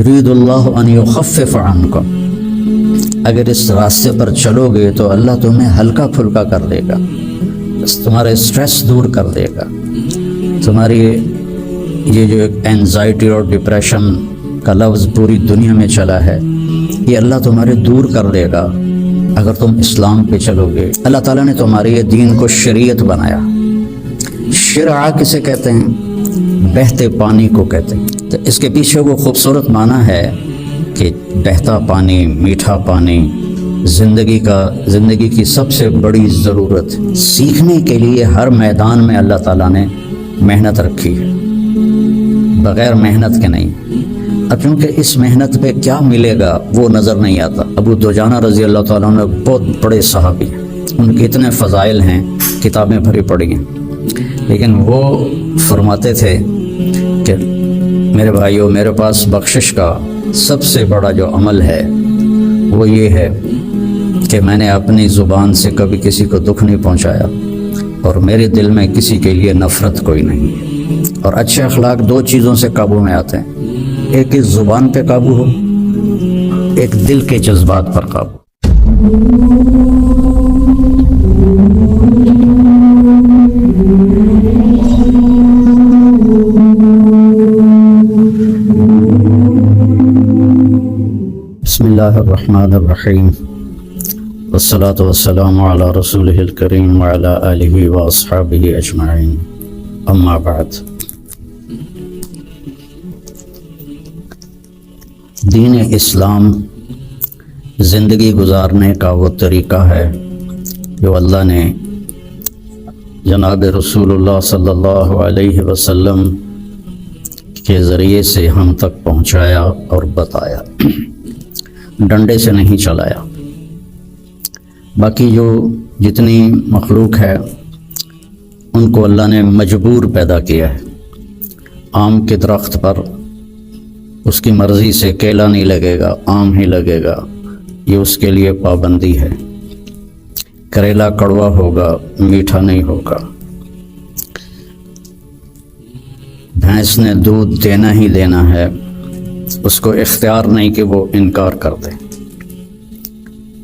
یرید اللہ ان یخفف عنکم، اگر اس راستے پر چلو گے تو اللہ تمہیں ہلکا پھلکا کر دے گا، تمہارے اسٹریس دور کر دے گا، تمہاری یہ جو ایک اینزائٹی اور ڈپریشن کا لفظ پوری دنیا میں چلا ہے یہ اللہ تمہارے دور کر دے گا اگر تم اسلام پہ چلو گے۔ اللہ تعالیٰ نے تمہارے یہ دین کو شریعت بنایا۔ شرع کسے کہتے ہیں؟ بہتے پانی کو کہتے ہیں۔ تو اس کے پیچھے وہ خوبصورت معنی ہے کہ بہتا پانی، میٹھا پانی، زندگی کی سب سے بڑی ضرورت۔ سیکھنے کے لیے ہر میدان میں اللہ تعالیٰ نے محنت رکھی ہے، بغیر محنت کے نہیں۔ اب کیونکہ اس محنت پہ کیا ملے گا وہ نظر نہیں آتا۔ ابو دجانہ رضی اللہ تعالیٰ عنہ بہت بڑے صحابی ہیں، ان کے اتنے فضائل ہیں، کتابیں بھری پڑی ہیں، لیکن وہ فرماتے تھے کہ میرے بھائیوں، میرے پاس بخشش کا سب سے بڑا جو عمل ہے وہ یہ ہے کہ میں نے اپنی زبان سے کبھی کسی کو دکھ نہیں پہنچایا اور میرے دل میں کسی کے لیے نفرت کوئی نہیں۔ اور اچھے اخلاق دو چیزوں سے قابو میں آتے ہیں، ایک اس زبان پہ قابو ہو، ایک دل کے جذبات پر قابو۔ بسم اللہ الرحمن الرحیم، والصلاة والسلام علی رسولہ الکریم وعلی آلہ واصحابہ اجمعین، اما بعد۔ دین اسلام زندگی گزارنے کا وہ طریقہ ہے جو اللہ نے جناب رسول اللہ صلی اللہ علیہ وسلم کے ذریعے سے ہم تک پہنچایا اور بتایا، ڈنڈے سے نہیں چلایا۔ باقی جو جتنی مخلوق ہے ان کو اللہ نے مجبور پیدا کیا ہے۔ آم کے درخت پر اس کی مرضی سے کیلا نہیں لگے گا، آم ہی لگے گا، یہ اس کے لیے پابندی ہے۔ کریلا کڑوا ہوگا، میٹھا نہیں ہوگا۔ بھینس نے دودھ دینا ہی دینا ہے، اس کو اختیار نہیں کہ وہ انکار کر دے۔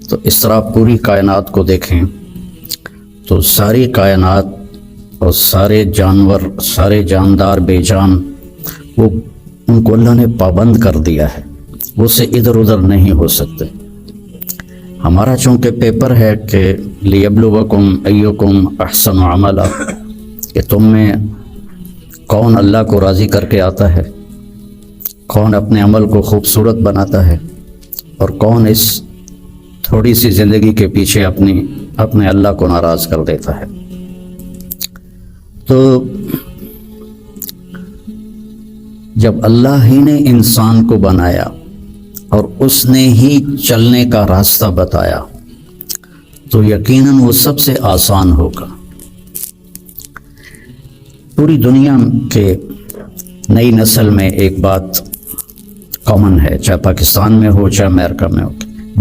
تو اس طرح پوری کائنات کو دیکھیں تو ساری کائنات اور سارے جانور، سارے جاندار بے جان، وہ ان کو اللہ نے پابند کر دیا ہے، وہ سے ادھر ادھر نہیں ہو سکتے۔ ہمارا چونکہ پیپر ہے کہ لیبلوکم ایکم احسن عملا، کہ تم میں کون اللہ کو راضی کر کے آتا ہے، کون اپنے عمل کو خوبصورت بناتا ہے، اور کون اس تھوڑی سی زندگی کے پیچھے اپنے اللہ کو ناراض کر دیتا ہے۔ تو جب اللہ ہی نے انسان کو بنایا اور اس نے ہی چلنے کا راستہ بتایا تو یقیناً وہ سب سے آسان ہوگا۔ پوری دنیا کے نئی نسل میں ایک بات کامن ہے، چاہے پاکستان میں ہو چاہے امریکہ میں ہو،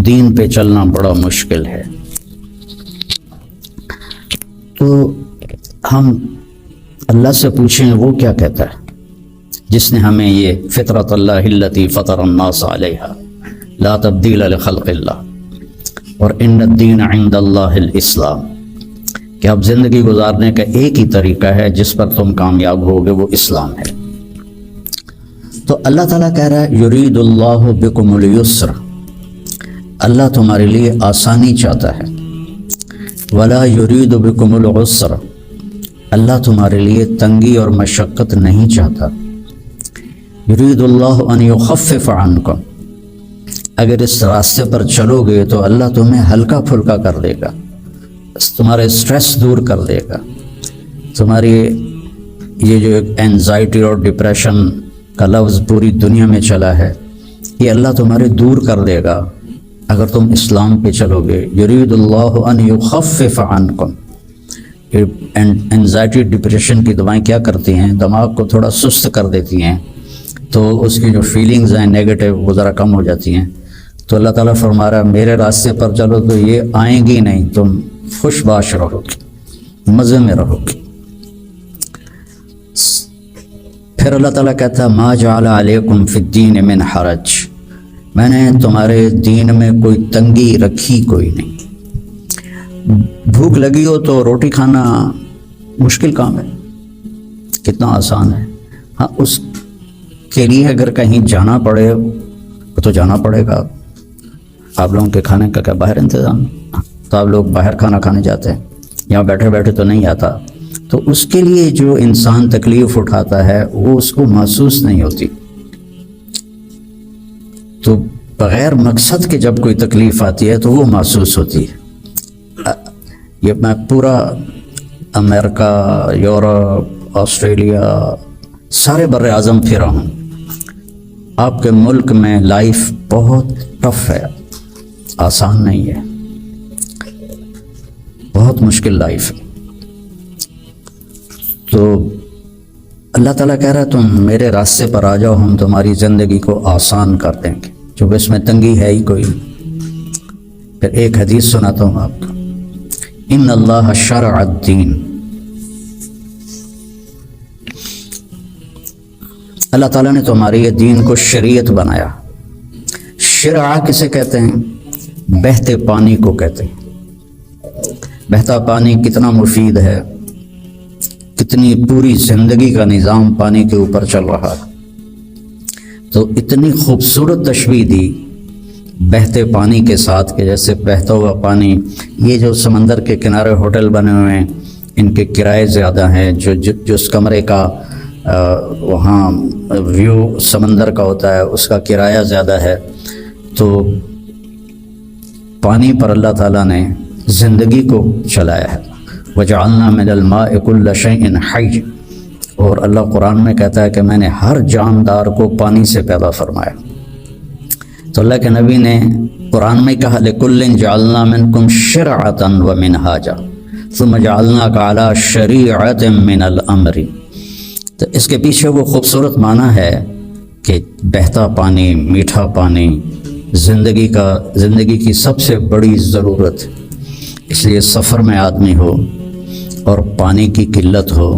دین پہ چلنا بڑا مشکل ہے۔ تو ہم اللہ سے پوچھیں وہ کیا کہتا ہے جس نے ہمیں یہ فطرت اللہ التی فطر الناس علیہا لا تبدیل لخلق اللہ اور ان الدین عند اللہ الاسلام، کہ اب زندگی گزارنے کا ایک ہی طریقہ ہے جس پر تم کامیاب ہوگے، وہ اسلام ہے۔ تو اللہ تعالیٰ کہہ رہا ہے یرید اللہ بکم الیسر، اللہ تمہارے لیے آسانی چاہتا ہے، ولا یرید بکم العسر، اللہ تمہارے لیے تنگی اور مشقت نہیں چاہتا۔ یرید اللہ ان یخفف عنکم، اگر اس راستے پر چلو گے تو اللہ تمہیں ہلکا پھلکا کر دے گا، تمہارے اسٹریس دور کر دے گا، تمہاری یہ جو ایک اینزائٹی اور ڈپریشن کا لفظ پوری دنیا میں چلا ہے یہ اللہ تمہارے دور کر دے گا اگر تم اسلام پہ چلو گے۔ یرید اللہ ان یخفف عنکم، اینزائٹی ڈپریشن کی دوائیں کیا کرتی ہیں؟ دماغ کو تھوڑا سست کر دیتی ہیں، تو اس کی جو فیلنگز ہیں نیگیٹو وہ ذرا کم ہو جاتی ہیں۔ تو اللہ تعالیٰ فرما رہا ہے میرے راستے پر چلو تو یہ آئیں گی نہیں، تم خوش باش رہو گے، مزے میں رہو گے۔ پھر اللہ تعالیٰ کہتا ہے ما جعل علیکم فی الدین من حرج، میں نے تمہارے دین میں کوئی تنگی رکھی کوئی نہیں۔ بھوک لگی ہو تو روٹی کھانا مشکل کام ہے، کتنا آسان ہے۔ ہاں اس کے لیے اگر کہیں جانا پڑے تو جانا پڑے گا۔ آپ لوگوں کے کھانے کا کیا باہر انتظام؟ تو آپ لوگ باہر کھانا کھانے جاتے ہیں، یہاں بیٹھے بیٹھے تو نہیں آتا۔ تو اس کے لیے جو انسان تکلیف اٹھاتا ہے وہ اس کو محسوس نہیں ہوتی۔ تو بغیر مقصد کے جب کوئی تکلیف آتی ہے تو وہ محسوس ہوتی ہے۔ یہ میں پورا امریکہ، یورپ، آسٹریلیا، سارے بر اعظم پھرا ہوں۔ آپ کے ملک میں لائف بہت ٹف ہے، آسان نہیں ہے، بہت مشکل لائف ہے۔ تو اللہ تعالیٰ کہہ رہا ہے تم میرے راستے پر آ جاؤ، ہم تمہاری زندگی کو آسان کر دیں گے، چونکہ اس میں تنگی ہے ہی کوئی۔ پھر ایک حدیث سناتا ہوں آپ کو، ان اللہ شرع الدین، اللہ تعالیٰ نے تمہارے یہ دین کو شریعت بنایا۔ شرع کسے کہتے ہیں؟ بہتے پانی کو کہتے ہیں۔ بہتا پانی کتنا مفید ہے، کتنی پوری زندگی کا نظام پانی کے اوپر چل رہا ہے۔ تو اتنی خوبصورت تشبیہ دی بہتے پانی کے ساتھ کہ جیسے بہتا ہوا پانی، یہ جو سمندر کے کنارے ہوٹل بنے ہوئے ہیں ان کے کرائے زیادہ ہیں، جو جس کمرے کا وہاں ویو سمندر کا ہوتا ہے اس کا کرایہ زیادہ ہے۔ تو پانی پر اللہ تعالیٰ نے زندگی کو چلایا ہے۔ وَجَعَلْنَا مِنَ الْمَاءِ كُلَّ شَيْءٍ حَيٍّ، اور اللہ قرآن میں کہتا ہے کہ میں نے ہر جاندار کو پانی سے پیدا فرمایا۔ تو اللہ کے نبی نے قرآن میں کہا لِكُلٍّ جَعَلْنَا مِنْكُمْ شِرْعَةً وَمِنْهَاجًا ثُمَّ جَعَلْنَاكَ عَلَى شَرِيعَةٍ مِنَ الْأَمْرِ۔ تو اس کے پیچھے وہ خوبصورت معنی ہے کہ بہتا پانی، میٹھا پانی زندگی کی سب سے بڑی ضرورت، اس لیے سفر میں آدمی ہو اور پانی کی قلت ہو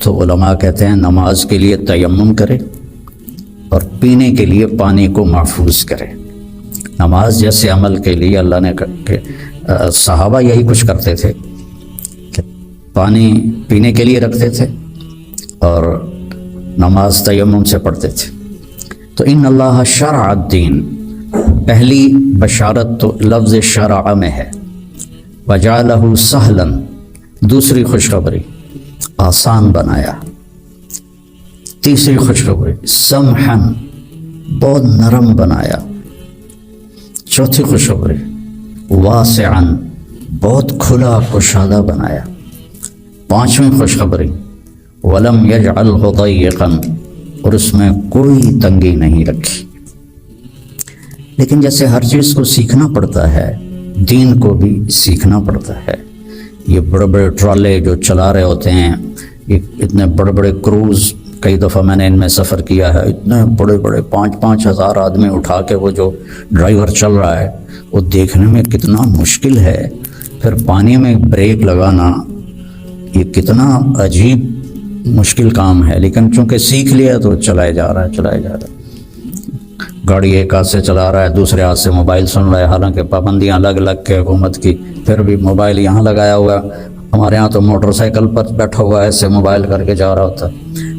تو علماء کہتے ہیں نماز کے لیے تیمم کرے اور پینے کے لیے پانی کو محفوظ کرے۔ نماز جیسے عمل کے لیے اللہ نے صحابہ یہی کچھ کرتے تھے کہ پانی پینے کے لیے رکھتے تھے اور نماز تیمم سے پڑھتے تھے۔ تو ان اللہ شرع الدین، پہلی بشارت تو لفظ شرع میں ہے، وجعلہ سہلا، دوسری خوشخبری آسان بنایا، تیسری خوشخبری سمحا، بہت نرم بنایا، چوتھی خوشخبری واسعا، بہت کھلا کشادہ بنایا، پانچویں خوشخبری ولم یجعلہ ضیقا، اور اس میں کوئی تنگی نہیں رکھی۔ لیکن جیسے ہر چیز کو سیکھنا پڑتا ہے، دین کو بھی سیکھنا پڑتا ہے۔ یہ بڑے بڑے ٹرالے جو چلا رہے ہوتے ہیں، اتنے بڑے بڑے کروز، کئی دفعہ میں نے ان میں سفر کیا ہے، اتنے بڑے بڑے 5-5 ہزار آدمی اٹھا کے وہ جو ڈرائیور چل رہا ہے وہ دیکھنے میں کتنا مشکل ہے۔ پھر پانی میں بریک لگانا یہ کتنا عجیب مشکل کام ہے، لیکن چونکہ سیکھ لیا تو چلائے جا رہا ہے۔ گاڑی ایک ہاتھ سے چلا رہا ہے، دوسرے ہاتھ سے موبائل سن رہا ہے، حالانکہ پابندیاں الگ الگ کے حکومت کی، پھر بھی موبائل یہاں لگایا ہوا ہے۔ ہمارے ہاں تو موٹر سائیکل پر بیٹھا ہوا ہے، ایسے موبائل کر کے جا رہا ہوتا ہے،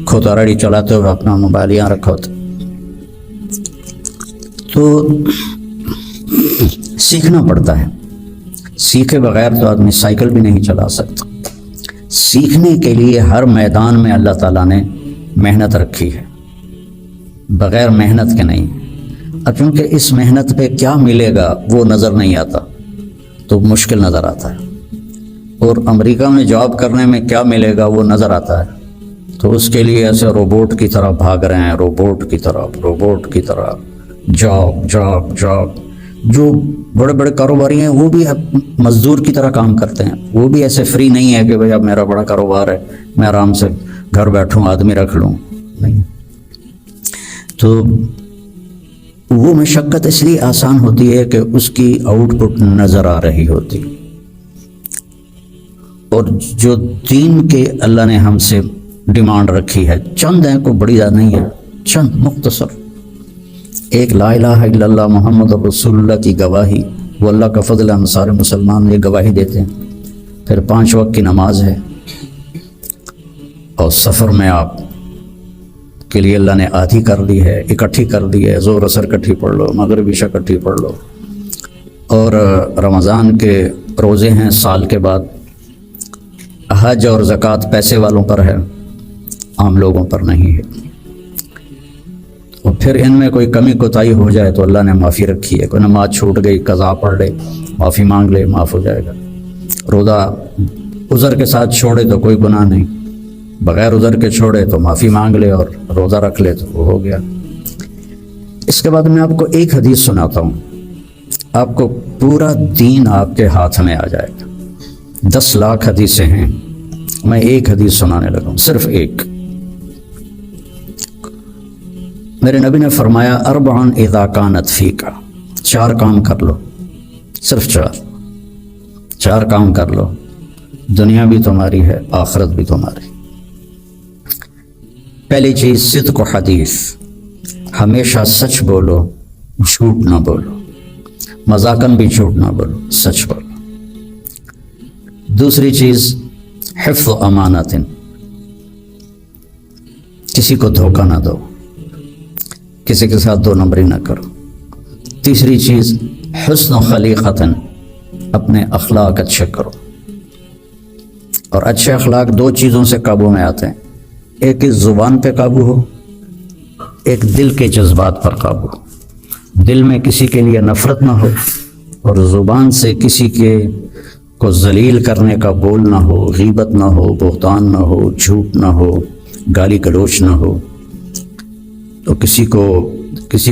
کھوتاڑی چلاتے ہوئے اپنا موبائل یہاں رکھا ہوتا ہے۔ تو سیکھنا پڑتا ہے، سیکھے بغیر تو آدمی سائیکل بھی نہیں چلا سکتا۔ سیکھنے کے لیے ہر میدان میں اللہ تعالیٰ نے محنت رکھی ہے، بغیر محنت کے نہیں۔ اب چونکہ اس محنت پہ کیا ملے گا وہ نظر نہیں آتا تو مشکل نظر آتا ہے، اور امریکہ میں جاب کرنے میں کیا ملے گا وہ نظر آتا ہے، تو اس کے لیے ایسے روبوٹ کی طرح بھاگ رہے ہیں، روبوٹ کی طرح جاب۔ جو بڑے بڑے کاروباری ہیں وہ بھی مزدور کی طرح کام کرتے ہیں، وہ بھی ایسے فری نہیں ہے کہ بھئی اب میرا بڑا کاروبار ہے میں آرام سے گھر بیٹھوں آدمی رکھ لوں، نہیں۔ تو وہ مشقت اس لیے آسان ہوتی ہے کہ اس کی آؤٹ پٹ نظر آ رہی ہوتی، اور جو دین کے اللہ نے ہم سے ڈیمانڈ رکھی ہے، چند ہیں، کوئی بڑی زیادہ نہیں ہے، چند مختصر. ایک لا الہ الا اللہ محمد رسول اللہ کی گواہی، وہ اللہ کا فضل ہے، ہم سارے مسلمان یہ گواہی دیتے ہیں. پھر 5 وقت کی نماز ہے، اور سفر میں آپ کے لیے اللہ نے آدھی کر دی ہے، اکٹھی کر دی ہے، ظہر اثر اکٹھی پڑھ لو، مغرب عشاء اکٹھی پڑھ لو. اور رمضان کے روزے ہیں سال کے بعد. حج اور زکوٰۃ پیسے والوں پر ہے، عام لوگوں پر نہیں ہے. اور پھر ان میں کوئی کمی کوتاہی ہو جائے تو اللہ نے معافی رکھی ہے. کوئی نماز چھوٹ گئی، قضا پڑھ لے، معافی مانگ لے، معاف ہو جائے گا. روزہ عذر کے ساتھ چھوڑے تو کوئی گناہ نہیں، بغیر عذر کے چھوڑے تو معافی مانگ لے اور روزہ رکھ لے تو وہ ہو گیا. اس کے بعد میں آپ کو ایک حدیث سناتا ہوں، آپ کو پورا دین آپ کے ہاتھ میں آ جائے گا. 10 لاکھ حدیثیں ہیں، میں ایک حدیث سنانے لگا ہوں، صرف ایک. میرے نبی نے فرمایا اربعن اذا کانت فیک، 4 کام کر لو، صرف 4 کام کر لو، دنیا بھی تمہاری ہے، آخرت بھی تمہاری. پہلی چیز صدق و حدیث، ہمیشہ سچ بولو، جھوٹ نہ بولو، مذاقاً بھی جھوٹ نہ بولو، سچ بولو. دوسری چیز حفظ و امانت، کسی کو دھوکہ نہ دو، کسی کے ساتھ 2 نمبری نہ کرو. تیسری چیز حسن و خلیقت، اپنے اخلاق اچھے کرو. اور اچھے اخلاق 2 چیزوں سے قابو میں آتے ہیں، ایک اس زبان پہ قابو ہو، ایک دل کے جذبات پر قابو ہو. دل میں کسی کے لیے نفرت نہ ہو، اور زبان سے کسی کے کو ذلیل کرنے کا بول نہ ہو، غیبت نہ ہو، بہتان نہ ہو، جھوٹ نہ ہو، گالی گلوچ نہ ہو، تو کسی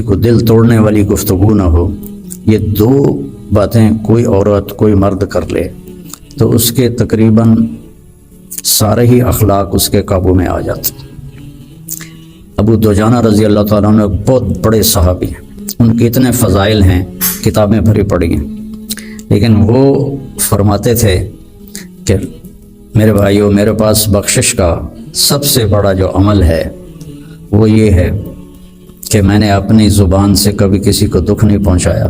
کو دل توڑنے والی گفتگو نہ ہو. یہ 2 باتیں کوئی عورت کوئی مرد کر لے تو اس کے تقریباً سارے ہی اخلاق اس کے قابو میں آ جاتے. ابو دجانہ رضی اللہ تعالیٰ عنہ بہت بڑے صحابی ہیں، ان کے اتنے فضائل ہیں، کتابیں بھری پڑی ہیں، لیکن وہ فرماتے تھے کہ میرے بھائیوں، میرے پاس بخشش کا سب سے بڑا جو عمل ہے وہ یہ ہے کہ میں نے اپنی زبان سے کبھی کسی کو دکھ نہیں پہنچایا،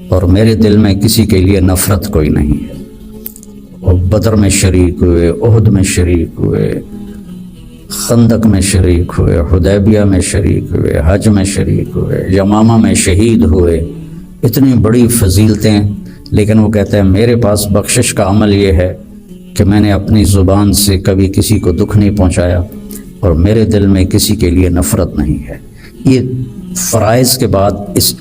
اور میرے دل میں کسی کے لیے نفرت کوئی نہیں ہے. اور بدر میں شریک ہوئے، احد میں شریک ہوئے، خندق میں شریک ہوئے، حدیبیہ میں شریک ہوئے، حج میں شریک ہوئے، یمامہ میں شہید ہوئے، اتنی بڑی فضیلتیں. لیکن وہ کہتے ہیں میرے پاس بخشش کا عمل یہ ہے کہ میں نے اپنی زبان سے کبھی کسی کو دکھ نہیں پہنچایا، اور میرے دل میں کسی کے لیے نفرت نہیں ہے. یہ فرائض کے بعد اس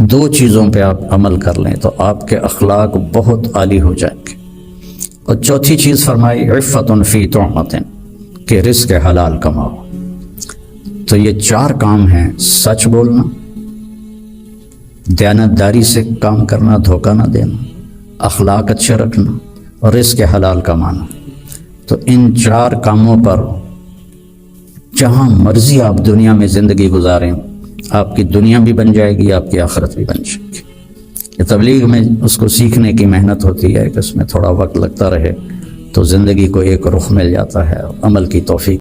2 چیزوں پہ آپ عمل کر لیں تو آپ کے اخلاق بہت عالی ہو جائیں گے. اور چوتھی چیز فرمائی عفت فی طعمۃ، کہ رزق حلال کماؤ. تو یہ 4 کام ہیں، سچ بولنا، دیانتداری سے کام کرنا، دھوکہ نہ دینا، اخلاق اچھے رکھنا، اور رزق حلال کمانا. تو ان 4 کاموں پر جہاں مرضی آپ دنیا میں زندگی گزاریں، آپ کی دنیا بھی بن جائے گی، آپ کی آخرت بھی بن جائے گی. یہ تبلیغ میں اس کو سیکھنے کی محنت ہوتی ہے کہ اس میں تھوڑا وقت لگتا رہے تو زندگی کو ایک رخ مل جاتا ہے، عمل کی توفیق